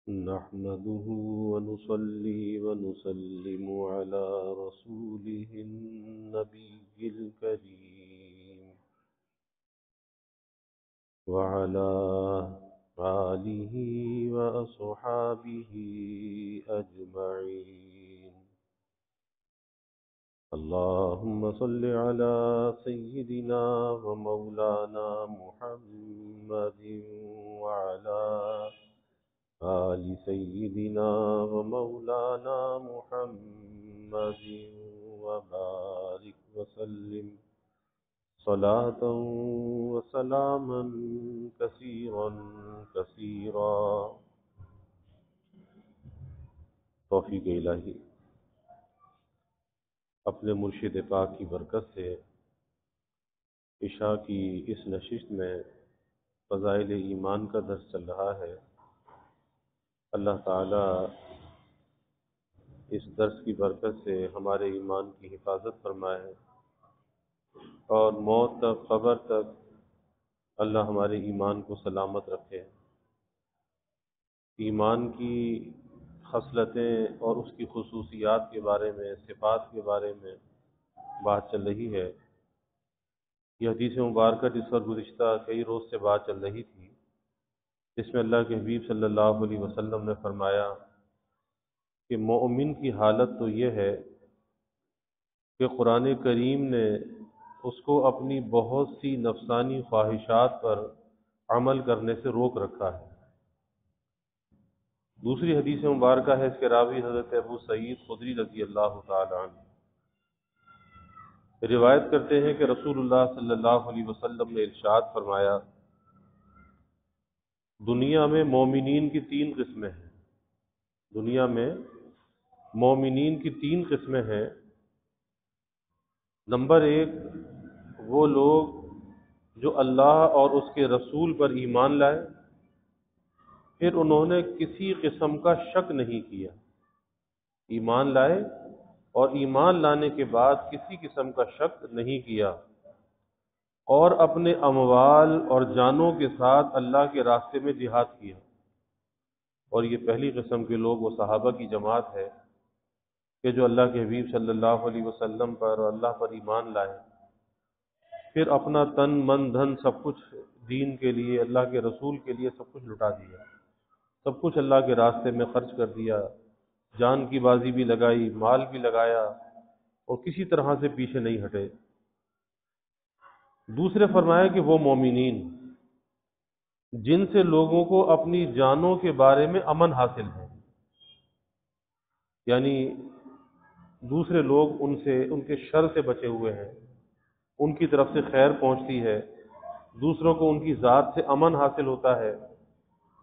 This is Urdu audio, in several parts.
نحمده ونصلي ونسلم على رسوله النبي الكريم وعلى آله وأصحابه أجمعين. اللهم صل على سيدنا ومولانا محمد وعلى آل سيدنا ومولانا محمد وبارك وسلم صلاة وسلاما كثيرا كثيرا. توفیق الہی اپنے مرشد پاک کی برکت سے عشاء کی اس نشست میں فضائل ایمان کا درس چل رہا ہے. اللہ تعالی اس درس کی برکت سے ہمارے ایمان کی حفاظت فرمائے اور موت تک قبر تک اللہ ہمارے ایمان کو سلامت رکھے. ایمان کی خصلتیں اور اس کی خصوصیات کے بارے میں، صفات کے بارے میں بات چل رہی ہے. یہ حدیث مبارکہ جس پر گزشتہ کئی روز سے بات چل رہی تھی، اس میں اللہ کے حبیب صلی اللہ علیہ وسلم نے فرمایا کہ مومن کی حالت تو یہ ہے کہ قرآن کریم نے اس کو اپنی بہت سی نفسانی خواہشات پر عمل کرنے سے روک رکھا ہے. دوسری حدیث مبارکہ ہے، اس کے راوی حضرت ابو سعید خدری رضی اللہ تعالی عنہ روایت کرتے ہیں کہ رسول اللہ صلی اللہ علیہ وسلم نے ارشاد فرمایا، دنیا میں مومنین کی تین قسمیں ہیں. دنیا میں مومنین کی تین قسمیں ہیں. نمبر ایک، وہ لوگ جو اللہ اور اس کے رسول پر ایمان لائے، پھر انہوں نے کسی قسم کا شک نہیں کیا. ایمان لائے اور ایمان لانے کے بعد کسی قسم کا شک نہیں کیا، اور اپنے اموال اور جانوں کے ساتھ اللہ کے راستے میں جہاد کیا. اور یہ پہلی قسم کے لوگ وہ صحابہ کی جماعت ہے کہ جو اللہ کے حبیب صلی اللہ علیہ وسلم پر اور اللہ پر ایمان لائے، پھر اپنا تن من دھن سب کچھ دین کے لیے، اللہ کے رسول کے لیے سب کچھ لٹا دیا، سب کچھ اللہ کے راستے میں خرچ کر دیا، جان کی بازی بھی لگائی، مال بھی لگایا، اور کسی طرح سے پیچھے نہیں ہٹے. دوسرے فرمایا کہ وہ مومنین جن سے لوگوں کو اپنی جانوں کے بارے میں امن حاصل ہے، یعنی دوسرے لوگ ان کے شر سے بچے ہوئے ہیں، ان کی طرف سے خیر پہنچتی ہے، دوسروں کو ان کی ذات سے امن حاصل ہوتا ہے،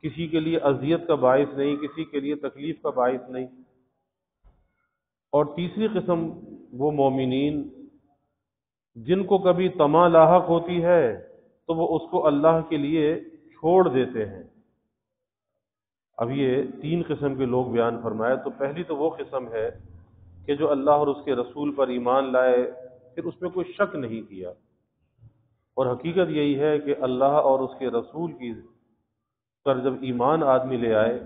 کسی کے لیے اذیت کا باعث نہیں، کسی کے لیے تکلیف کا باعث نہیں. اور تیسری قسم وہ مومنین جن کو کبھی طمع لاحق ہوتی ہے تو وہ اس کو اللہ کے لیے چھوڑ دیتے ہیں. اب یہ تین قسم کے لوگ بیان فرمائے. تو پہلی تو وہ قسم ہے کہ جو اللہ اور اس کے رسول پر ایمان لائے، پھر اس میں کوئی شک نہیں کیا. اور حقیقت یہی ہے کہ اللہ اور اس کے رسول کی پر جب ایمان آدمی لے آئے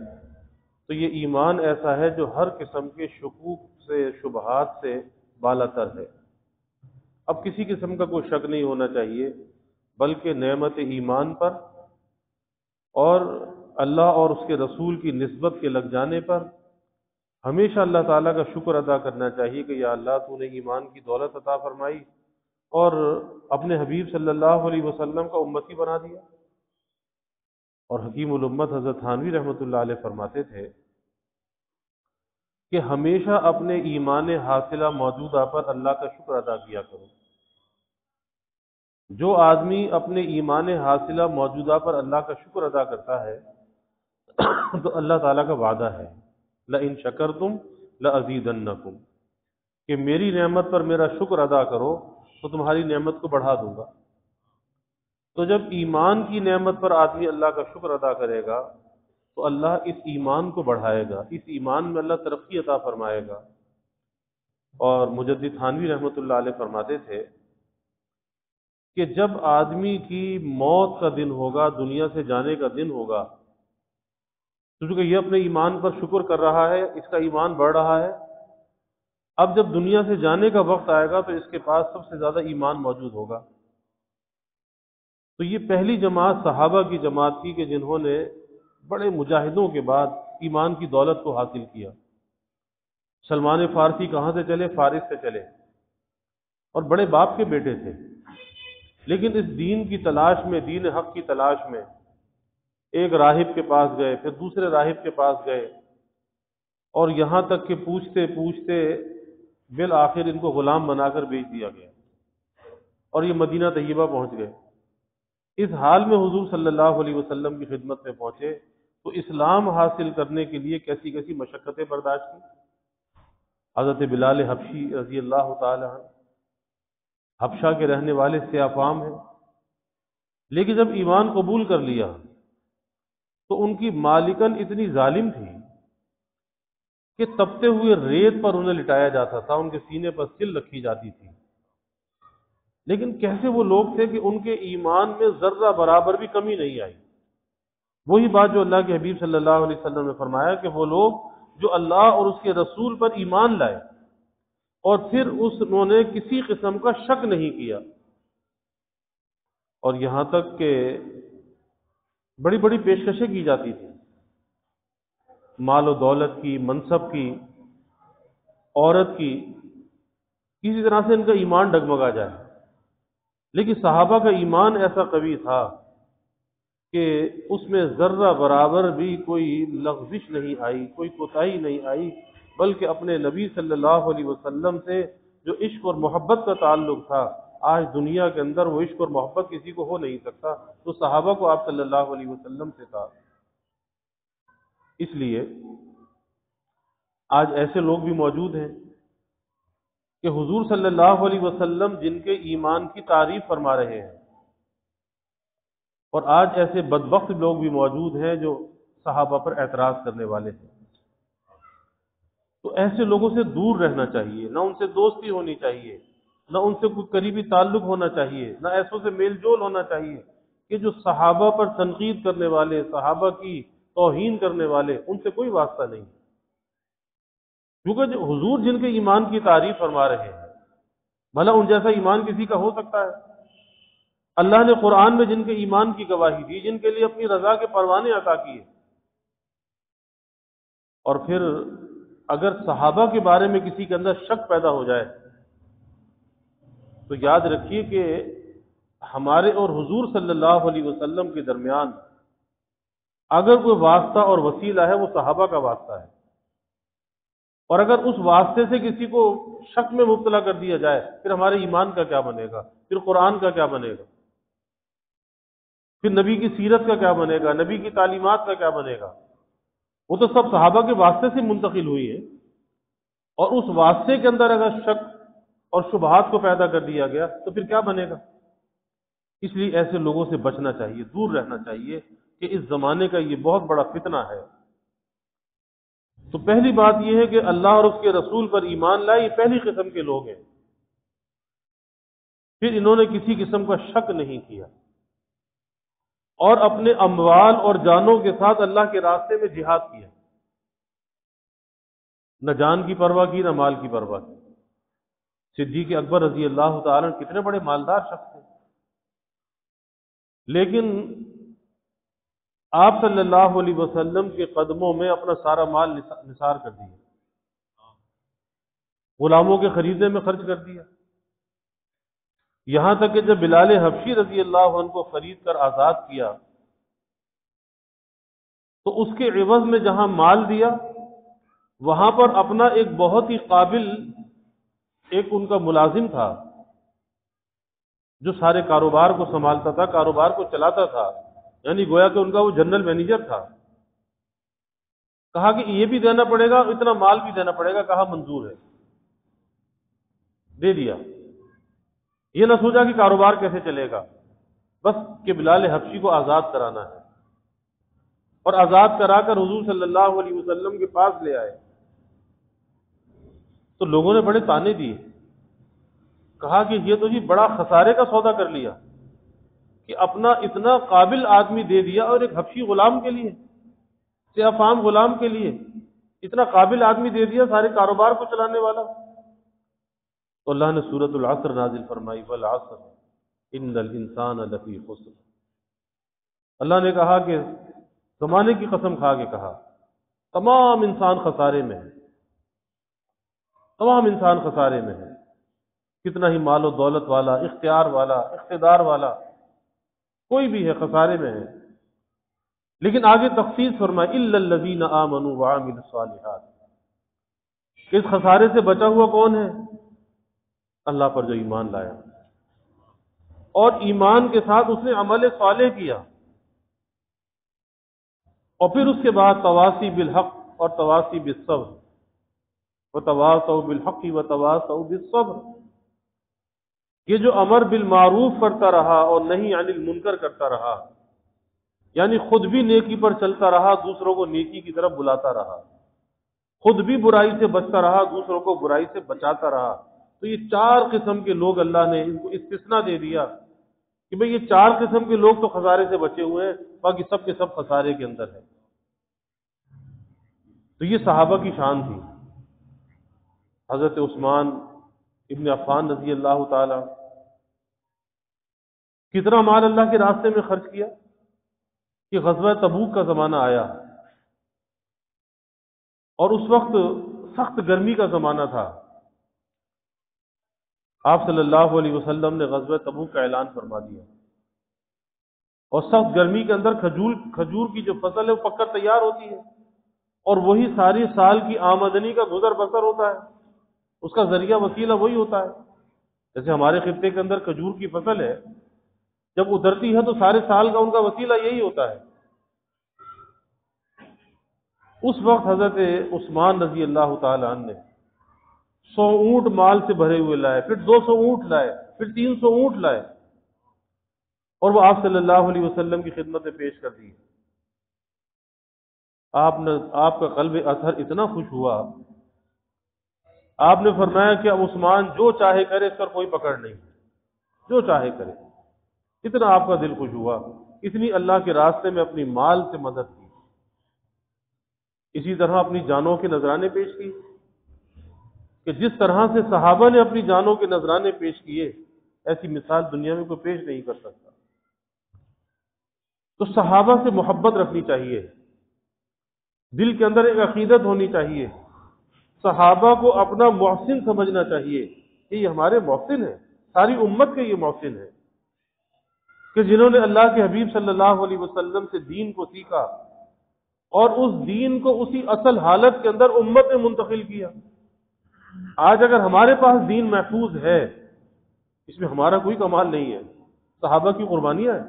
تو یہ ایمان ایسا ہے جو ہر قسم کے شکوک سے، شبہات سے بالا تر ہے. اب کسی قسم کا کوئی شک نہیں ہونا چاہیے، بلکہ نعمت ایمان پر اور اللہ اور اس کے رسول کی نسبت کے لگ جانے پر ہمیشہ اللہ تعالیٰ کا شکر ادا کرنا چاہیے کہ یا اللہ تو نے ایمان کی دولت عطا فرمائی اور اپنے حبیب صلی اللہ علیہ وسلم کا امتی بنا دیا. اور حکیم الامت حضرت تھانوی رحمۃ اللہ علیہ فرماتے تھے کہ ہمیشہ اپنے ایمان حاصلہ موجودہ پر اللہ کا شکر ادا کیا کرو. جو آدمی اپنے ایمان حاصلہ موجودہ پر اللہ کا شکر ادا کرتا ہے تو اللہ تعالیٰ کا وعدہ ہے لَإِن شَكَرْتُمْ لَأَزِيدَنَّكُمْ، کہ میری نعمت پر میرا شکر ادا کرو تو تمہاری نعمت کو بڑھا دوں گا. تو جب ایمان کی نعمت پر آدمی اللہ کا شکر ادا کرے گا تو اللہ اس ایمان کو بڑھائے گا، اس ایمان میں اللہ ترقی عطا فرمائے گا. اور مجدد تھانوی رحمۃ اللہ علیہ فرماتے تھے کہ جب آدمی کی موت کا دن ہوگا، دنیا سے جانے کا دن ہوگا، چونکہ یہ اپنے ایمان پر شکر کر رہا ہے، اس کا ایمان بڑھ رہا ہے، اب جب دنیا سے جانے کا وقت آئے گا تو اس کے پاس سب سے زیادہ ایمان موجود ہوگا۔ تو یہ پہلی جماعت صحابہ کی جماعت تھی کہ جنہوں نے بڑے مجاہدوں کے بعد ایمان کی دولت کو حاصل کیا۔ سلمان فارسی کہاں سے چلے؟ فارس سے چلے، اور بڑے باپ کے بیٹے تھے، لیکن اس دین کی تلاش میں، دین حق کی تلاش میں ایک راہب کے پاس گئے، پھر دوسرے راہب کے پاس گئے، اور یہاں تک کہ پوچھتے پوچھتے بالآخر ان کو غلام بنا کر بیچ دیا گیا، اور یہ مدینہ طیبہ پہنچ گئے۔ اس حال میں حضور صلی اللہ علیہ وسلم کی خدمت میں پہنچے تو اسلام حاصل کرنے کے لیے کیسی کیسی مشقتیں برداشت کی۔ حضرت بلال حبشی رضی اللہ تعالی عنہ حبشہ کے رہنے والے سیاہ فام ہیں، لیکن جب ایمان قبول کر لیا تو ان کی مالکن اتنی ظالم تھی کہ تپتے ہوئے ریت پر انہیں لٹایا جاتا تھا، ان کے سینے پر سل رکھی جاتی تھی۔ لیکن کیسے وہ لوگ تھے کہ ان کے ایمان میں ذرہ برابر بھی کمی نہیں آئی۔ وہی بات جو اللہ کے حبیب صلی اللہ علیہ وسلم نے فرمایا کہ وہ لوگ جو اللہ اور اس کے رسول پر ایمان لائے اور پھر انہوں نے کسی قسم کا شک نہیں کیا، اور یہاں تک کہ بڑی بڑی پیشکشیں کی جاتی تھی، مال و دولت کی، منصب کی، عورت کی، کسی طرح سے ان کا ایمان ڈگمگا جائے، لیکن صحابہ کا ایمان ایسا قوی تھا کہ اس میں ذرہ برابر بھی کوئی لغزش نہیں آئی، کوئی کوتاہی نہیں آئی، بلکہ اپنے نبی صلی اللہ علیہ وسلم سے جو عشق اور محبت کا تعلق تھا، آج دنیا کے اندر وہ عشق اور محبت کسی کو ہو نہیں سکتا، تو صحابہ کو آپ صلی اللہ علیہ وسلم سے تھا۔ اس لیے آج ایسے لوگ بھی موجود ہیں کہ حضور صلی اللہ علیہ وسلم جن کے ایمان کی تعریف فرما رہے ہیں، اور آج ایسے بدبخت لوگ بھی موجود ہیں جو صحابہ پر اعتراض کرنے والے ہیں۔ تو ایسے لوگوں سے دور رہنا چاہیے، نہ ان سے دوستی ہونی چاہیے، نہ ان سے کوئی قریبی تعلق ہونا چاہیے، نہ ایسوں سے میل جول ہونا چاہیے کہ جو صحابہ پر تنقید کرنے والے، صحابہ کی توہین کرنے والے، ان سے کوئی واسطہ نہیں، کیونکہ جو حضور جن کے ایمان کی تعریف فرما رہے ہیں، بھلا ان جیسا ایمان کسی کا ہو سکتا ہے؟ اللہ نے قرآن میں جن کے ایمان کی گواہی دی، جن کے لیے اپنی رضا کے پروانے عطا کیے، اور پھر اگر صحابہ کے بارے میں کسی کے اندر شک پیدا ہو جائے تو یاد رکھیے کہ ہمارے اور حضور صلی اللہ علیہ وسلم کے درمیان اگر کوئی واسطہ اور وسیلہ ہے وہ صحابہ کا واسطہ ہے، اور اگر اس واسطے سے کسی کو شک میں مبتلا کر دیا جائے پھر ہمارے ایمان کا کیا بنے گا؟ پھر قرآن کا کیا بنے گا؟ پھر نبی کی سیرت کا کیا بنے گا؟ نبی کی تعلیمات کا کیا بنے گا؟ وہ تو سب صحابہ کے واسطے سے منتقل ہوئی ہے، اور اس واسطے کے اندر اگر شک اور شبہات کو پیدا کر دیا گیا تو پھر کیا بنے گا؟ اس لیے ایسے لوگوں سے بچنا چاہیے، دور رہنا چاہیے کہ اس زمانے کا یہ بہت بڑا فتنہ ہے۔ تو پہلی بات یہ ہے کہ اللہ اور اس کے رسول پر ایمان لائے، یہ پہلی قسم کے لوگ ہیں۔ پھر انہوں نے کسی قسم کا شک نہیں کیا، اور اپنے اموال اور جانوں کے ساتھ اللہ کے راستے میں جہاد کیا، نہ جان کی پرواہ کی، نہ مال کی پرواہ کی۔ صدیق اکبر رضی اللہ تعالیٰ کتنے بڑے مالدار شخص تھے، لیکن آپ صلی اللہ علیہ وسلم کے قدموں میں اپنا سارا مال نثار کر دیا، غلاموں کے خریدنے میں خرچ کر دیا، یہاں تک کہ جب بلال حبشی رضی اللہ عنہ کو خرید کر آزاد کیا تو اس کے عوض میں جہاں مال دیا وہاں پر اپنا ایک بہت ہی قابل ایک ان کا ملازم تھا جو سارے کاروبار کو سنبھالتا تھا، کاروبار کو چلاتا تھا، یعنی گویا کہ ان کا وہ جنرل مینیجر تھا۔ کہا کہ یہ بھی دینا پڑے گا، اتنا مال بھی دینا پڑے گا، کہا منظور ہے، دے دیا۔ یہ نہ سوچا کہ کاروبار کیسے چلے گا، بس کہ بلال حبشی کو آزاد کرانا ہے، اور آزاد کرا کر حضور صلی اللہ علیہ وسلم کے پاس لے آئے تو لوگوں نے بڑے تانے دیے، کہا کہ یہ تو جی بڑا خسارے کا سودا کر لیا کہ اپنا اتنا قابل آدمی دے دیا اور ایک حبشی غلام کے لیے۔ سیاہ فام غلام کے لیے اتنا قابل آدمی دے دیا سارے کاروبار کو چلانے والا۔ تو اللہ نے سورۃ العصر نازل فرمائی، والعصر ان الانسان لفی خسر۔ اللہ نے کہا کہ زمانے کی قسم کھا کے کہا تمام انسان خسارے میں ہے، تمام انسان خسارے میں ہے، کتنا ہی مال و دولت والا، اختیار والا، اقتدار والا، کوئی بھی ہے خسارے میں ہے۔ لیکن آگے تخصیص فرمائی الا الذین آمنوا وعملوا الصالحات، اس خسارے سے بچا ہوا کون ہے؟ اللہ پر جو ایمان لایا اور ایمان کے ساتھ اس نے عمل صالح کیا، اور پھر اس کے بعد تواصی بالحق اور تواصی بالصبر، وتواصوا بالحق وتواصوا بالصبر، یہ جو امر بالمعروف کرتا رہا اور نہی عن المنکر کرتا رہا، یعنی خود بھی نیکی پر چلتا رہا، دوسروں کو نیکی کی طرف بلاتا رہا، خود بھی برائی سے بچتا رہا، دوسروں کو برائی سے بچاتا رہا، تو یہ چار قسم کے لوگ اللہ نے ان کو استثناء دے دیا کہ بھئی یہ چار قسم کے لوگ تو خسارے سے بچے ہوئے ہیں، باقی سب کے سب خسارے کے اندر ہیں۔ تو یہ صحابہ کی شان تھی۔ حضرت عثمان ابن عفان رضی اللہ تعالی کتنا مال اللہ کے راستے میں خرچ کیا کہ غزوہ تبوک کا زمانہ آیا، اور اس وقت سخت گرمی کا زمانہ تھا۔ آپ صلی اللہ علیہ وسلم نے غزوہ تبوک کا اعلان فرما دیا، اور سخت گرمی کے اندر کھجور کی جو فصل ہے وہ پک کر تیار ہوتی ہے، اور وہی ساری سال کی آمدنی کا گزر بسر ہوتا ہے، اس کا ذریعہ وسیلہ وہی ہوتا ہے۔ جیسے ہمارے خطے کے اندر کھجور کی فصل ہے، جب اترتی ہے تو سارے سال کا ان کا وسیلہ یہی ہوتا ہے۔ اس وقت حضرت عثمان رضی اللہ تعالی عنہ نے 100 اونٹ مال سے بھرے ہوئے لائے، پھر 200 اونٹ لائے، پھر 300 اونٹ لائے، اور وہ آپ صلی اللہ علیہ وسلم کی خدمت میں پیش کر دی۔ آپ کا قلب اطہر اتنا خوش ہوا، آپ نے فرمایا کہ اب عثمان جو چاہے کرے، اس پر کوئی پکڑ نہیں، جو چاہے کرے۔ اتنا آپ کا دل خوش ہوا، اتنی اللہ کے راستے میں اپنی مال سے مدد کی۔ اسی طرح اپنی جانوں کے نذرانے پیش کی، کہ جس طرح سے صحابہ نے اپنی جانوں کے نذرانے پیش کیے، ایسی مثال دنیا میں کوئی پیش نہیں کر سکتا۔ تو صحابہ سے محبت رکھنی چاہیے، دل کے اندر ایک عقیدت ہونی چاہیے، صحابہ کو اپنا محسن سمجھنا چاہیے کہ یہ ہمارے محسن ہیں، ساری امت کے یہ محسن ہیں، کہ جنہوں نے اللہ کے حبیب صلی اللہ علیہ وسلم سے دین کو سیکھا اور اس دین کو اسی اصل حالت کے اندر امت میں منتقل کیا۔ آج اگر ہمارے پاس دین محفوظ ہے، اس میں ہمارا کوئی کمال نہیں ہے، صحابہ کی قربانیاں ہیں،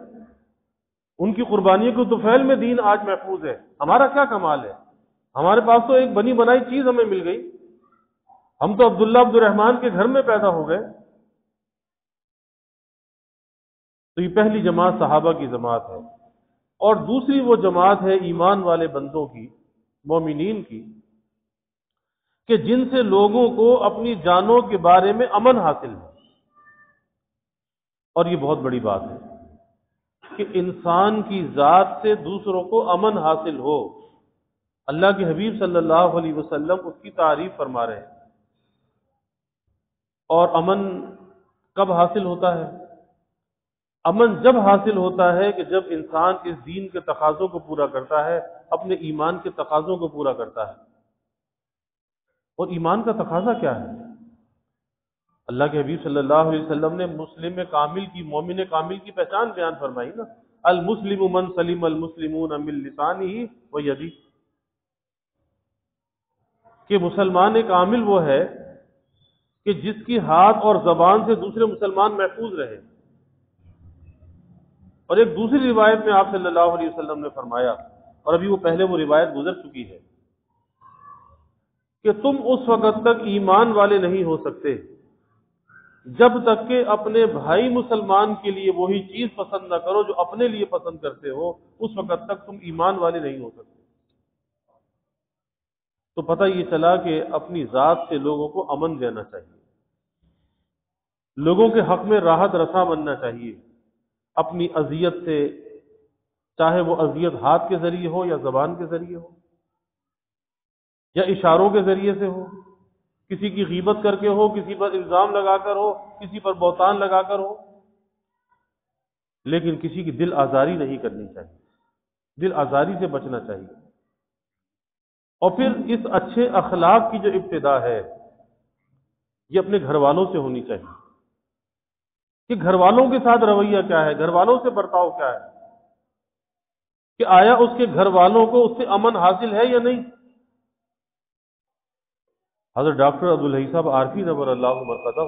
ان کی قربانیوں کے طفیل میں دین آج محفوظ ہے۔ ہمارا کیا کمال ہے؟ ہمارے پاس تو ایک بنی بنائی چیز ہمیں مل گئی، ہم تو عبداللہ عبد الرحمن کے گھر میں پیدا ہو گئے۔ تو یہ پہلی جماعت صحابہ کی جماعت ہے، اور دوسری وہ جماعت ہے ایمان والے بندوں کی، مومنین کی، کہ جن سے لوگوں کو اپنی جانوں کے بارے میں امن حاصل ہے۔ اور یہ بہت بڑی بات ہے کہ انسان کی ذات سے دوسروں کو امن حاصل ہو۔ اللہ کے حبیب صلی اللہ علیہ وسلم اس کی تعریف فرما رہے ہیں۔ اور امن کب حاصل ہوتا ہے؟ امن جب حاصل ہوتا ہے کہ جب انسان اس دین کے تقاضوں کو پورا کرتا ہے، اپنے ایمان کے تقاضوں کو پورا کرتا ہے۔ اور ایمان کا تقاضا کیا ہے؟ اللہ کے حبیب صلی اللہ علیہ وسلم نے مسلم کامل کی، مومن کامل کی پہچان بیان فرمائی نا، المسلم من سلم المسلمون من لسانہ و یدہ، کہ مسلمان کامل وہ ہے کہ جس کی ہاتھ اور زبان سے دوسرے مسلمان محفوظ رہے۔ اور ایک دوسری روایت میں آپ صلی اللہ علیہ وسلم نے فرمایا، اور ابھی وہ پہلے وہ روایت گزر چکی ہے، کہ تم اس وقت تک ایمان والے نہیں ہو سکتے جب تک کہ اپنے بھائی مسلمان کے لیے وہی چیز پسند نہ کرو جو اپنے لیے پسند کرتے ہو، اس وقت تک تم ایمان والے نہیں ہو سکتے۔ تو پتہ یہ چلا کہ اپنی ذات سے لوگوں کو امن دینا چاہیے، لوگوں کے حق میں راحت رساں بننا چاہیے، اپنی اذیت سے، چاہے وہ اذیت ہاتھ کے ذریعے ہو یا زبان کے ذریعے ہو یا اشاروں کے ذریعے سے ہو، کسی کی غیبت کر کے ہو، کسی پر الزام لگا کر ہو، کسی پر بہتان لگا کر ہو، لیکن کسی کی دل آزاری نہیں کرنی چاہیے، دل آزاری سے بچنا چاہیے۔ اور پھر اس اچھے اخلاق کی جو ابتدا ہے یہ اپنے گھر والوں سے ہونی چاہیے کہ گھر والوں کے ساتھ رویہ کیا ہے، گھر والوں سے برتاؤ کیا ہے، کہ آیا اس کے گھر والوں کو اس سے امن حاصل ہے یا نہیں۔ حضرت ڈاکٹر عبدالحی صاحب عارفی نور اللہ مرقدہ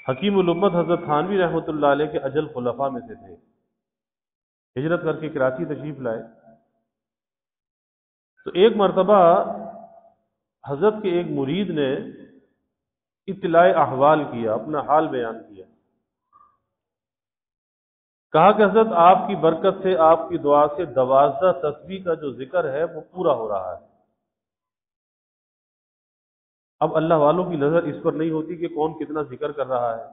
حکیم الامت حضرت تھانوی رحمۃ اللہ علیہ کے اجل خلفاء میں سے تھے، ہجرت کر کے کراچی تشریف لائے۔ تو ایک مرتبہ حضرت کے ایک مرید نے اطلاع احوال کیا، اپنا حال بیان کیا، کہا کہ حضرت آپ کی برکت سے، آپ کی دعا سے 12 تسبیح کا جو ذکر ہے وہ پورا ہو رہا ہے۔ اب اللہ والوں کی نظر اس پر نہیں ہوتی کہ کون کتنا ذکر کر رہا ہے۔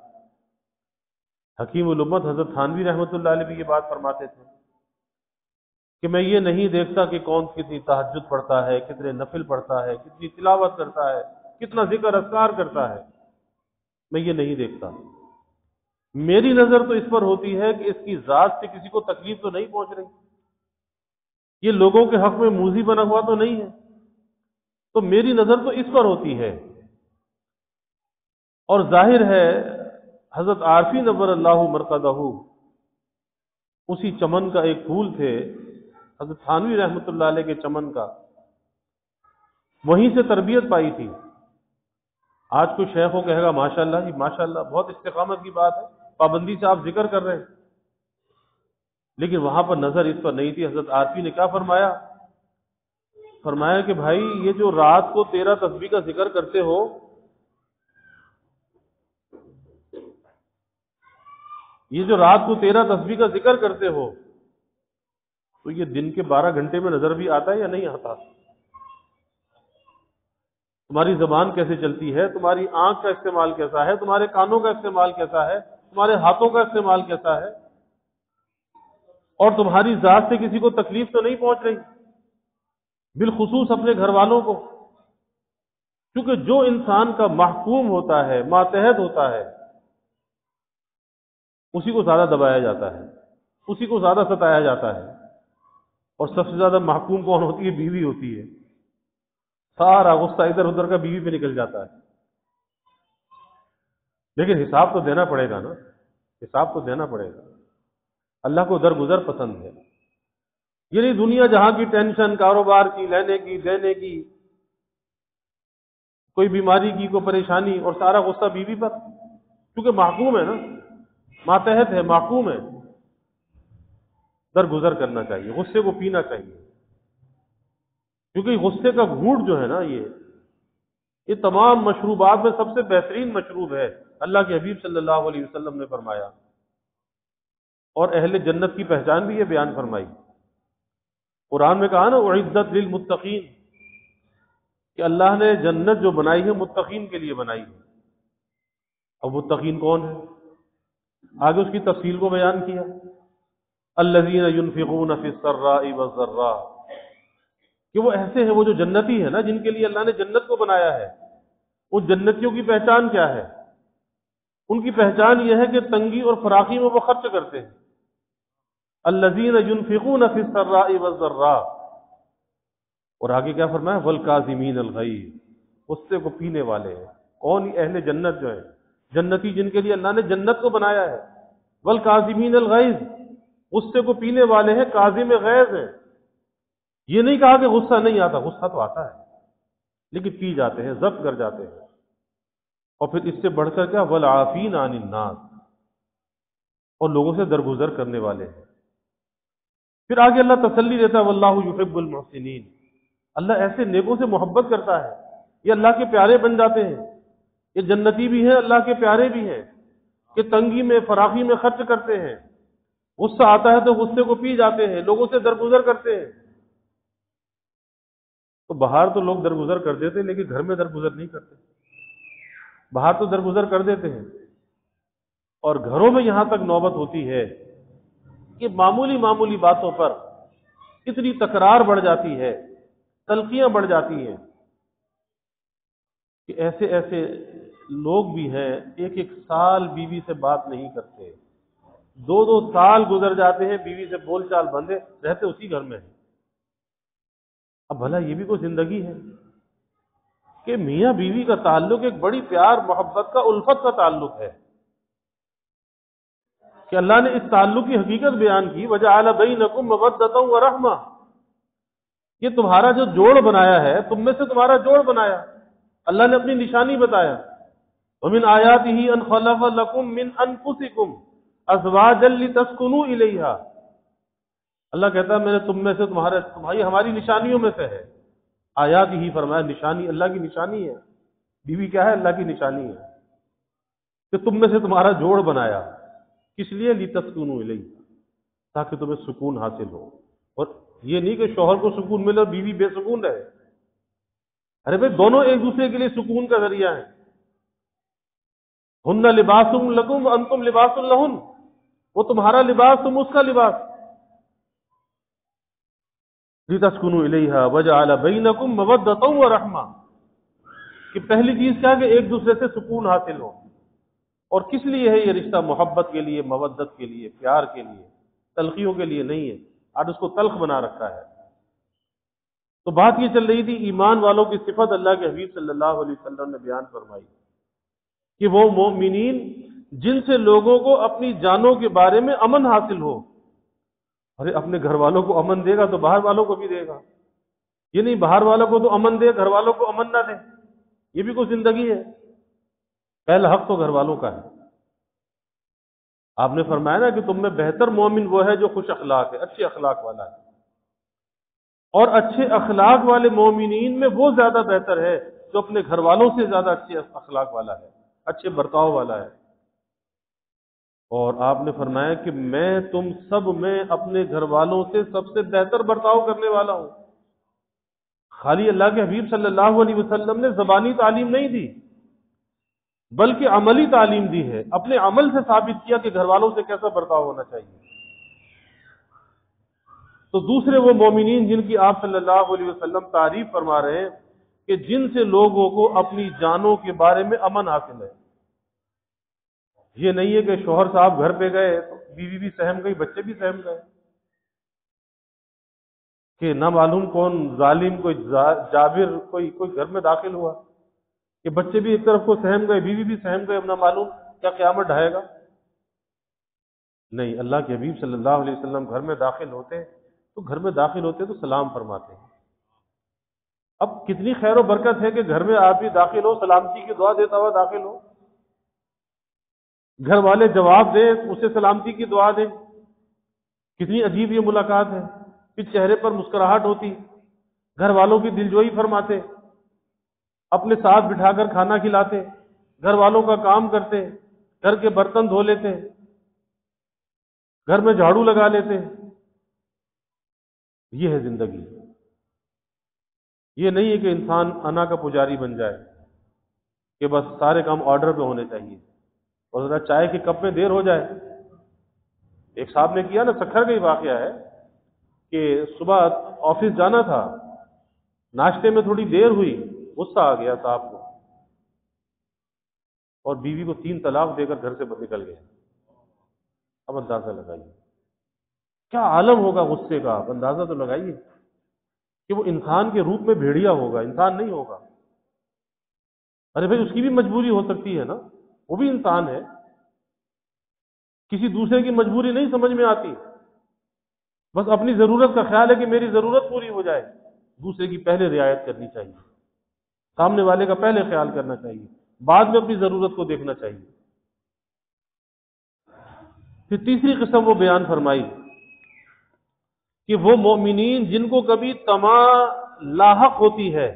حکیم الامت حضرت تھانوی رحمۃ اللہ علیہ بھی یہ بات فرماتے تھے کہ میں یہ نہیں دیکھتا کہ کون کتنی تہجد پڑھتا ہے، کتنے نفل پڑھتا ہے، کتنی تلاوت کرتا ہے، کتنا ذکر اذکار کرتا ہے، میں یہ نہیں دیکھتا۔ میری نظر تو اس پر ہوتی ہے کہ اس کی ذات سے کسی کو تکلیف تو نہیں پہنچ رہی، یہ لوگوں کے حق میں موذی بنا ہوا تو نہیں ہے، تو میری نظر تو اس پر ہوتی ہے۔ اور ظاہر ہے حضرت عارفی نور اللہ مرقدہ اسی چمن کا ایک پھول تھے، حضرت تھانوی رحمۃ اللہ علیہ کے چمن کا، وہیں سے تربیت پائی تھی۔ آج کوئی شیخ ہو کہے گا ماشاءاللہ جی ماشاءاللہ، بہت استقامت کی بات ہے، پابندی سے آپ ذکر کر رہے ہیں، لیکن وہاں پر نظر اس پر نہیں تھی۔ حضرت عارفی نے کیا فرمایا؟ فرمایا کہ بھائی یہ جو رات کو 13 تسبیح کا ذکر کرتے ہو، یہ جو رات کو 13 تسبیح کا ذکر کرتے ہو، تو یہ دن کے 12 گھنٹے میں نظر بھی آتا ہے یا نہیں آتا؟ تمہاری زبان کیسے چلتی ہے، تمہاری آنکھ کا استعمال کیسا ہے، تمہارے کانوں کا استعمال کیسا ہے، تمہارے ہاتھوں کا استعمال کیسا ہے، اور تمہاری ذات سے کسی کو تکلیف تو نہیں پہنچ رہی، بالخصوص اپنے گھر والوں کو۔ کیونکہ جو انسان کا محکوم ہوتا ہے، ماتحت ہوتا ہے، اسی کو زیادہ دبایا جاتا ہے، اسی کو زیادہ ستایا جاتا ہے، اور سب سے زیادہ محکوم کون ہوتی ہے؟ بیوی ہوتی ہے۔ سارا غصہ ادھر ادھر کا بیوی پہ نکل جاتا ہے، لیکن حساب تو دینا پڑے گا نا، حساب تو دینا پڑے گا۔ اللہ کو درگزر پسند ہے، یہ نہیں دنیا جہاں کی ٹینشن، کاروبار کی، لینے کی، دینے کی، کوئی بیماری کی، کوئی پریشانی، اور سارا غصہ بیوی پر، کیونکہ محکوم ہے نا، ماتحت ہے، محکوم ہے۔ درگزر کرنا چاہیے، غصے کو پینا چاہیے، کیونکہ غصے کا گھونٹ جو ہے نا، یہ تمام مشروبات میں سب سے بہترین مشروب ہے، اللہ کے حبیب صلی اللہ علیہ وسلم نے فرمایا، اور اہل جنت کی پہچان بھی یہ بیان فرمائی۔ قرآن میں کہا نا اعدت للمتقین، کہ اللہ نے جنت جو بنائی ہے متقین کے لیے بنائی ہے۔ اب متقین کون ہے؟ آگے اس کی تفصیل کو بیان کیا، الذین ينفقون فی السراء والضراء، کہ وہ ایسے ہیں، وہ جو جنتی ہے نا، جن کے لیے اللہ نے جنت کو بنایا ہے، ان جنتیوں کی پہچان کیا ہے؟ ان کی پہچان یہ ہے کہ تنگی اور فراخی میں وہ خرچ کرتے ہیں۔ الذین ينفقون فی السراء والضراء، اور آگے کیا فرمایا؟ والکاظمین الغیظ، غصے کو پینے والے ہیں۔ کون؟ اہل جنت جو ہے، جنتی جن کے لیے اللہ نے جنت کو بنایا ہے۔ والکاظمین الغیظ، غصے کو پینے والے ہیں، کاظم غیظ ہیں۔ یہ نہیں کہا کہ غصہ نہیں آتا، غصہ تو آتا ہے، لیکن پی جاتے ہیں، ضبط کر جاتے ہیں۔ اور پھر اس سے بڑھ کر کیا؟ والعافین عن الناس، اور لوگوں سے درگزر کرنے والے ہیں۔ پھر آگے اللہ تسلی دیتا ہے واللہ یحب المحسنین، اللہ ایسے نیکوں سے محبت کرتا ہے، یہ اللہ کے پیارے بن جاتے ہیں، یہ جنتی بھی ہیں، اللہ کے پیارے بھی ہیں، کہ تنگی میں، فراخی میں خرچ کرتے ہیں، غصہ آتا ہے تو غصے کو پی جاتے ہیں، لوگوں سے درگزر کرتے ہیں۔ تو باہر تو لوگ درگزر کر دیتے ہیں، لیکن گھر میں درگزر نہیں کرتے۔ باہر تو درگزر کر دیتے ہیں، اور گھروں میں یہاں تک نوبت ہوتی ہے کہ معمولی معمولی باتوں پر اتنی تکرار بڑھ جاتی ہے، تلخیاں بڑھ جاتی ہیں کہ ایسے ایسے لوگ بھی ہیں ایک ایک سال بیوی سے بات نہیں کرتے، دو دو سال گزر جاتے ہیں بیوی سے بول چال بندے، رہتے اسی گھر میں ہیں۔ اب بھلا یہ بھی کوئی زندگی ہے کہ میاں بیوی کا تعلق ایک بڑی پیار محبت کا الفت کا تعلق ہے کہ اللہ نے اس تعلق کی حقیقت بیان کی، وَجَعَلَ بَيْنَكُمْ مَوَدَّةً وَرَحْمَةً، یہ تمہارا جو جوڑ بنایا ہے، تم میں سے تمہارا جوڑ بنایا، اللہ نے اپنی نشانی بتایا، وَمِنْ آيَاتِهِ أَنْ خَلَقَ لَكُم مِّنْ أَنفُسِكُمْ أَزْوَاجًا لِتَسْكُنُوا إِلَيْهَا، اللہ کہتا ہے میں نے تم میں سے تمہاری ہماری نشانیوں میں سے ہے، آیات ہی فرمایا، نشانی اللہ کی نشانی ہے، بیوی کیا ہے؟ اللہ کی نشانی ہے کہ تم میں سے تمہارا جوڑ بنایا، کس لیے؟ لِتَسْكُنُوا إِلَيْهَا، تاکہ تمہیں سکون حاصل ہو، اور یہ نہیں کہ شوہر کو سکون ملے اور بیوی بے سکون رہے، ارے بھائی دونوں ایک دوسرے کے لیے سکون کا ذریعہ ہیں، ہن لباس لکم وانتم لباس لہن، وہ تمہارا لباس تم اس کا لباس، لتسکنوا الیہا وجعل بینکم مودۃ ورحمہ، کہ پہلی چیز کیا کہ ایک دوسرے سے سکون حاصل ہو، اور کس لیے ہے یہ رشتہ؟ محبت کے لیے، مودت کے لیے، پیار کے لیے، تلخیوں کے لیے نہیں ہے، آج اس کو تلخ بنا رکھا ہے۔ تو بات یہ چل رہی تھی ایمان والوں کی صفت اللہ کے حبیب صلی اللہ علیہ وسلم نے بیان فرمائی کہ وہ مومنین جن سے لوگوں کو اپنی جانوں کے بارے میں امن حاصل ہو، ارے اپنے گھر والوں کو امن دے گا تو باہر والوں کو بھی دے گا، یہ نہیں باہر والوں کو تو امن دے گھر والوں کو امن نہ دے، یہ بھی کوئی زندگی ہے؟ پہلا حق تو گھر والوں کا ہے۔ آپ نے فرمایا نا کہ تم میں بہتر مومن وہ ہے جو خوش اخلاق ہے، اچھے اخلاق والا ہے، اور اچھے اخلاق والے مومنین میں وہ زیادہ بہتر ہے جو اپنے گھر والوں سے زیادہ اچھے اخلاق والا ہے، اچھے برتاؤ والا ہے۔ اور آپ نے فرمایا کہ میں تم سب میں اپنے گھر والوں سے سب سے بہتر برتاؤ کرنے والا ہوں۔ خالی اللہ کے حبیب صلی اللہ علیہ وسلم نے زبانی تعلیم نہیں دی بلکہ عملی تعلیم دی ہے، اپنے عمل سے ثابت کیا کہ گھر والوں سے کیسا برتاؤ ہونا چاہیے۔ تو دوسرے وہ مومنین جن کی آپ صلی اللہ علیہ وسلم تعریف فرما رہے ہیں کہ جن سے لوگوں کو اپنی جانوں کے بارے میں امن حاصل ہے، یہ نہیں ہے کہ شوہر صاحب گھر پہ گئے تو بیوی بھی سہم گئی، بچے بھی سہم گئے، کہ نہ معلوم کون ظالم کوئی جابر کوئی گھر میں داخل ہوا کہ بچے بھی ایک طرف کو سہم گئے، بیوی بھی سہم گئے، اب نہ معلوم کیا قیامت ڈھائے گا۔ نہیں، اللہ کے حبیب صلی اللہ علیہ وسلم گھر میں داخل ہوتے تو گھر میں داخل ہوتے تو سلام فرماتے ہیں۔ اب کتنی خیر و برکت ہے کہ گھر میں آپ بھی داخل ہو، سلامتی کی دعا دیتا ہوا داخل ہو، گھر والے جواب دیں، اسے سلامتی کی دعا دیں، کتنی عجیب یہ ملاقات ہے، پھر چہرے پر مسکراہٹ ہوتی، گھر والوں کی دلجوئی فرماتے، اپنے ساتھ بٹھا کر کھانا کھلاتے، گھر والوں کا کام کرتے، گھر کے برتن دھو لیتے، گھر میں جھاڑو لگا لیتے۔ یہ ہے زندگی۔ یہ نہیں ہے کہ انسان انا کا پجاری بن جائے کہ بس سارے کام آرڈر پہ ہونے چاہیے، اور ذرا چائے کے کپ میں دیر ہو جائے۔ ایک صاحب نے کیا نا، سکھر کا ہی واقعہ ہے کہ صبح آفس جانا تھا، ناشتے میں تھوڑی دیر ہوئی، غصہ آ گیا صاحب کو، اور بیوی کو 3 طلاق دے کر گھر سے نکل گئے۔ اب اندازہ لگائیے کیا عالم ہوگا غصے کا، اب اندازہ تو لگائیے کہ وہ انسان کے روپ میں بھیڑیا ہوگا، انسان نہیں ہوگا۔ ارے بھائی اس کی بھی مجبوری ہو سکتی ہے نا، وہ بھی انسان ہے، کسی دوسرے کی مجبوری نہیں سمجھ میں آتی، بس اپنی ضرورت کا خیال ہے کہ میری ضرورت پوری ہو جائے، دوسرے کی پہلے رعایت کرنی چاہیے، سامنے والے کا پہلے خیال کرنا چاہیے، بعد میں اپنی ضرورت کو دیکھنا چاہیے۔ پھر تیسری قسم وہ بیان فرمائی کہ وہ مومنین جن کو کبھی طمع لاحق ہوتی ہے،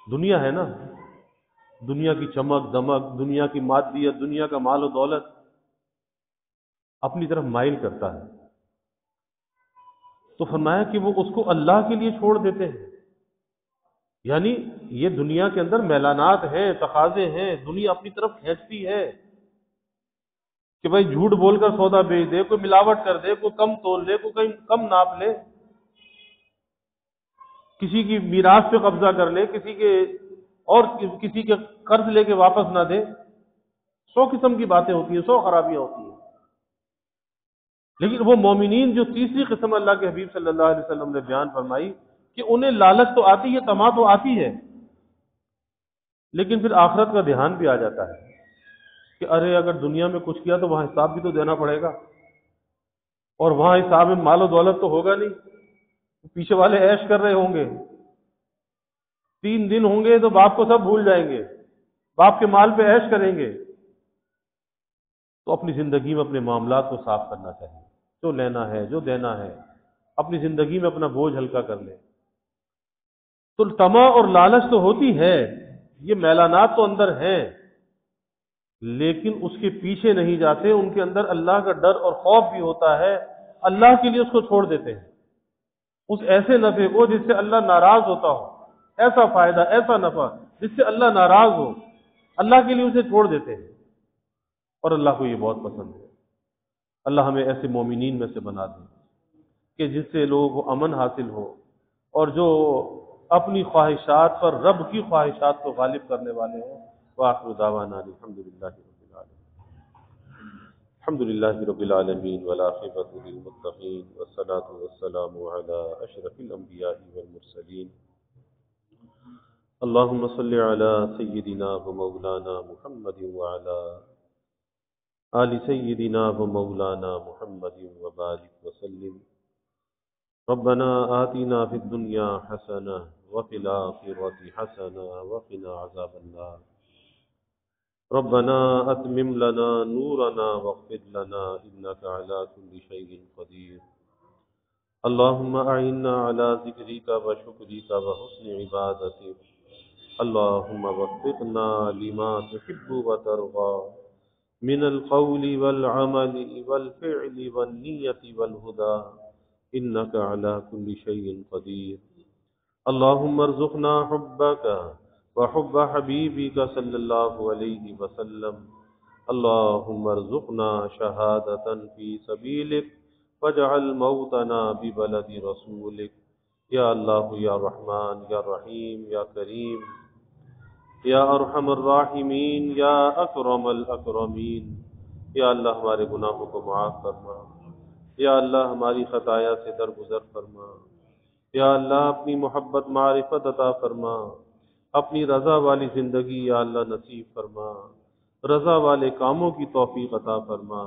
دنیا ہے نا، دنیا کی چمک دمک، دنیا کی مادیت، دنیا کا مال و دولت اپنی طرف مائل کرتا ہے، تو فرمایا کہ وہ اس کو اللہ کے لیے چھوڑ دیتے ہیں۔ یعنی یہ دنیا کے اندر میلانات ہیں، تقاضے ہیں، دنیا اپنی طرف کھینچتی ہے، کہ بھائی جھوٹ بول کر سودا بیچ دے، کوئی ملاوٹ کر دے، کوئی کم تول لے، کوئی کہیں کم ناپ لے، کسی کی میراث پہ قبضہ کر لے، کسی کے قرض لے کے واپس نہ دے۔ 100 قسم کی باتیں ہوتی ہیں، 100 خرابیاں ہوتی ہیں۔ لیکن وہ مومنین جو تیسری قسم اللہ کے حبیب صلی اللہ علیہ وسلم نے بیان فرمائی کہ انہیں لالچ تو آتی ہے، طمع تو آتی ہے، لیکن پھر آخرت کا دھیان بھی آ جاتا ہے کہ ارے اگر دنیا میں کچھ کیا تو وہاں حساب بھی تو دینا پڑے گا، اور وہاں حساب میں مال و دولت تو ہوگا نہیں، پیچھے والے عیش کر رہے ہوں گے، 3 دن ہوں گے تو باپ کو سب بھول جائیں گے، باپ کے مال پہ عیش کریں گے۔ تو اپنی زندگی میں اپنے معاملات کو صاف کرنا چاہیے، جو لینا ہے، جو دینا ہے، اپنی زندگی میں اپنا بوجھ ہلکا کر لیں۔ تو طمع اور لالچ تو ہوتی ہے، یہ میلانات تو اندر ہیں، لیکن اس کے پیچھے نہیں جاتے، ان کے اندر اللہ کا ڈر اور خوف بھی ہوتا ہے، اللہ کے لیے اس کو چھوڑ دیتے ہیں، اس ایسے نفع کو جس سے اللہ ناراض ہوتا ہو، ایسا فائدہ، ایسا نفع جس سے اللہ ناراض ہو، اللہ کے لیے اسے چھوڑ دیتے ہیں، اور اللہ کو یہ بہت پسند ہے۔ اللہ ہمیں ایسے مومنین میں سے بنا دے کہ جس سے لوگوں کو امن حاصل ہو، اور جو اپنی خواہشات پر رب کی خواہشات کو غالب کرنے والے ہوں۔ وآخر دعوانا الحمدللہ رب العالمین، الحمدللہ رب العالمین والعاقبۃ للمتقین والصلاة والسلام علی اشرف الانبیاء والمرسلین۔ اللہم صل علی سیدنا و مولانا محمد وعلی آل سیدنا و مولانا محمد وبارک وسلم۔ ربنا آتنا فی الدنیا حسنہ وفی الآخرۃ حسنہ وقنا عذاب النار۔ ربنا اتمم لنا نورنا واغفر لنا انک علی کل شیء قدیر۔ اللہم اعنا علی ذکرک وشکرک وحسن عبادتک۔ اللہم وفقنا لما تحب وترضى من القول والعمل والفعل والنیة والہدى انک علی کل شیء قدیر۔ اللہم ارزقنا حبک وحب حبیبک صلی اللہ علیہ وسلم۔ اللہم ارزقنا شہادۃ فی سبیلک واجعل موتنا ببلد رسولک۔ یا اللہ، یا رحمان، یا رحیم، یا کریم، یا ارحم الراحمین، یا اکرم الاکرمین۔ یا اللہ ہمارے گناہوں کو معاف فرما، یا اللہ ہماری خطایا سے درگزر فرما، یا اللہ اپنی محبت معرفت عطا فرما، اپنی رضا والی زندگی یا اللہ نصیب فرما، رضا والے کاموں کی توفیق عطا فرما،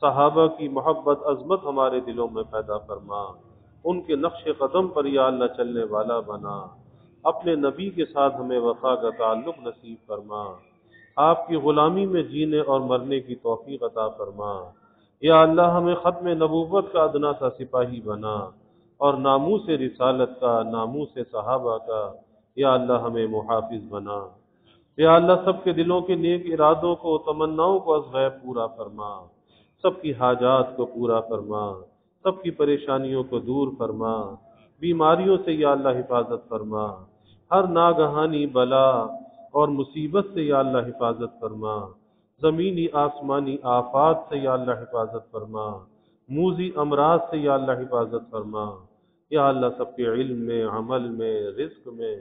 صحابہ کی محبت عظمت ہمارے دلوں میں پیدا فرما، ان کے نقش قدم پر یا اللہ چلنے والا بنا، اپنے نبی کے ساتھ ہمیں وفا کا تعلق نصیب فرما، آپ کی غلامی میں جینے اور مرنے کی توفیق عطا فرما۔ یا اللہ ہمیں ختم نبوت کا ادنا سا سپاہی بنا، اور ناموس رسالت کا، ناموس صحابہ کا یا اللہ ہمیں محافظ بنا۔ یا اللہ سب کے دلوں کے نیک ارادوں کو، تمناؤں کو از غیب پورا فرما، سب کی حاجات کو پورا فرما، سب کی پریشانیوں کو دور فرما، بیماریوں سے یا اللہ حفاظت فرما، ہر ناگہانی بلا اور مصیبت سے یا اللہ حفاظت فرما، زمینی آسمانی آفات سے یا اللہ حفاظت فرما، موذی امراض سے یا اللہ حفاظت فرما۔ یا اللہ سب کے علم میں، عمل میں، رزق میں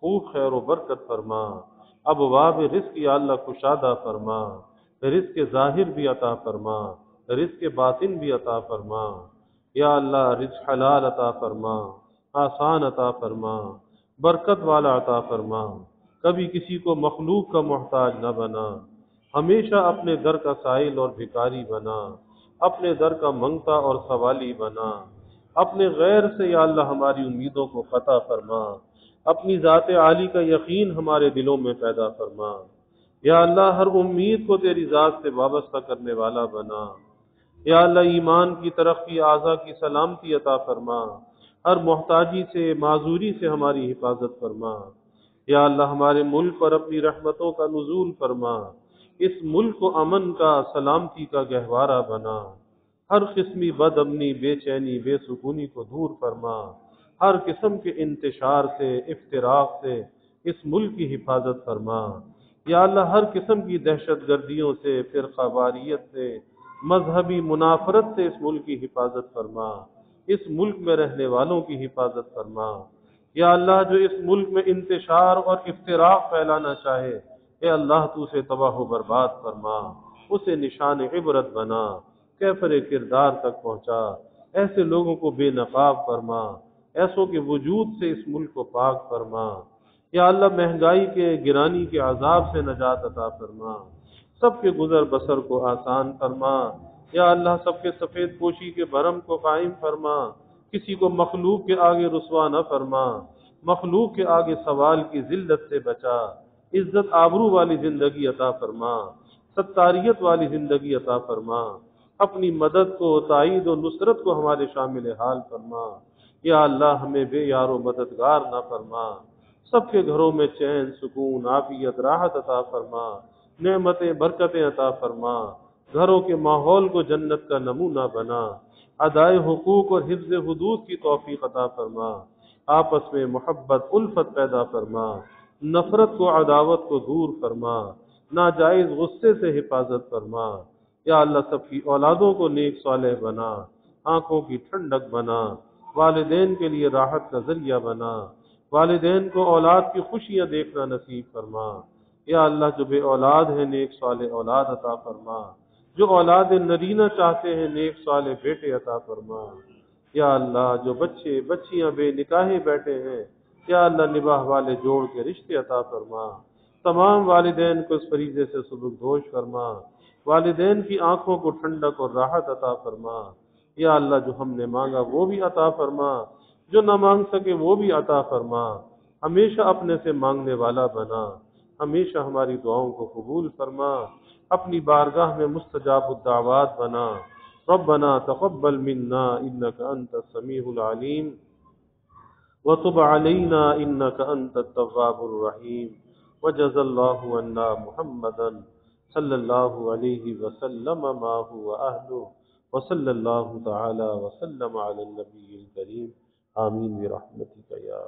خوب خیر و برکت فرما، ابواب رزق یا اللہ کشادہ فرما، رزق ظاہر بھی عطا فرما، رزق باطن بھی عطا فرما۔ یا اللہ رزق حلال عطا فرما، آسان عطا فرما، برکت والا عطا فرما، کبھی کسی کو مخلوق کا محتاج نہ بنا، ہمیشہ اپنے در کا سائل اور بھکاری بنا، اپنے در کا منگتا اور سوالی بنا، اپنے غیر سے یا اللہ ہماری امیدوں کو قطع فرما، اپنی ذات عالی کا یقین ہمارے دلوں میں پیدا فرما۔ یا اللہ ہر امید کو تیری ذات سے وابستہ کرنے والا بنا۔ یا اللہ ایمان کی ترقی، اعضاء کی سلامتی عطا فرما، ہر محتاجی سے، معذوری سے ہماری حفاظت فرما۔ یا اللہ ہمارے ملک پر اپنی رحمتوں کا نزول فرما، اس ملک کو امن کا، سلامتی کا گہوارہ بنا، ہر قسمی بد امنی، بے چینی، بے سکونی کو دور فرما، ہر قسم کے انتشار سے، افتراق سے اس ملک کی حفاظت فرما۔ یا اللہ ہر قسم کی دہشت گردیوں سے، فرقہ واریت سے، مذہبی منافرت سے اس ملک کی حفاظت فرما، اس ملک میں رہنے والوں کی حفاظت فرما۔ یا اللہ جو اس ملک میں انتشار اور افتراق پھیلانا چاہے، اے اللہ تو اسے تباہ و برباد فرما، اسے نشان عبرت بنا، کیفر کردار تک پہنچا، ایسے لوگوں کو بے نقاب فرما، ایسوں کے وجود سے اس ملک کو پاک فرما۔ یا اللہ مہنگائی کے گرانی کے عذاب سے نجات عطا فرما، سب کے گزر بسر کو آسان فرما۔ یا اللہ سب کے سفید پوشی کے بھرم کو قائم فرما، کسی کو مخلوق کے آگے رسوا نہ فرما، مخلوق کے آگے سوال کی ذلت سے بچا، عزت آبرو والی زندگی عطا فرما، ستاریت والی زندگی عطا فرما، اپنی مدد کو، تائید و نصرت کو ہمارے شامل حال فرما۔ یا اللہ ہمیں بے یار و مددگار نہ فرما، سب کے گھروں میں چین، سکون، عافیت، راحت عطا فرما، نعمتیں، برکتیں عطا فرما، گھروں کے ماحول کو جنت کا نمونہ بنا، ادائے حقوق اور حفظ حدود کی توفیق عطا فرما، آپس میں محبت، الفت پیدا فرما، نفرت کو، عداوت کو دور فرما، ناجائز غصے سے حفاظت فرما۔ یا اللہ سب کی اولادوں کو نیک صالح بنا، آنکھوں کی ٹھنڈک بنا، والدین کے لیے راحت کا ذریعہ بنا، والدین کو اولاد کی خوشیاں دیکھنا نصیب فرما۔ یا اللہ جو بے اولاد ہیں نیک صالح اولاد عطا فرما، جو اولاد نرینہ چاہتے ہیں نیک صالح بیٹے عطا فرما۔ یا اللہ جو بچے بچیاں بے نکاحے بیٹھے ہیں، یا اللہ نباہ والے جوڑ کے رشتے عطا فرما، تمام والدین کو اس فریضے سے سبکدوش فرما، والدین کی آنکھوں کو ٹھنڈک اور راحت عطا فرما۔ یا اللہ جو ہم نے مانگا وہ بھی عطا فرما، جو نہ مانگ سکے وہ بھی عطا فرما، ہمیشہ اپنے سے مانگنے والا بنا، ہمیشہ ہماری دعاؤں کو قبول فرما، اپنی بارگاہ میں مستجاب الدعوات بنا۔ ربنا تقبل منا انك انت السميع العليم وتب علينا انك انت التواب الرحيم وجزى الله عنا محمدا صلى الله عليه وسلم ما هو اهله وصلى الله تعالى وسلم على النبي الكريم آمين برحمتك يا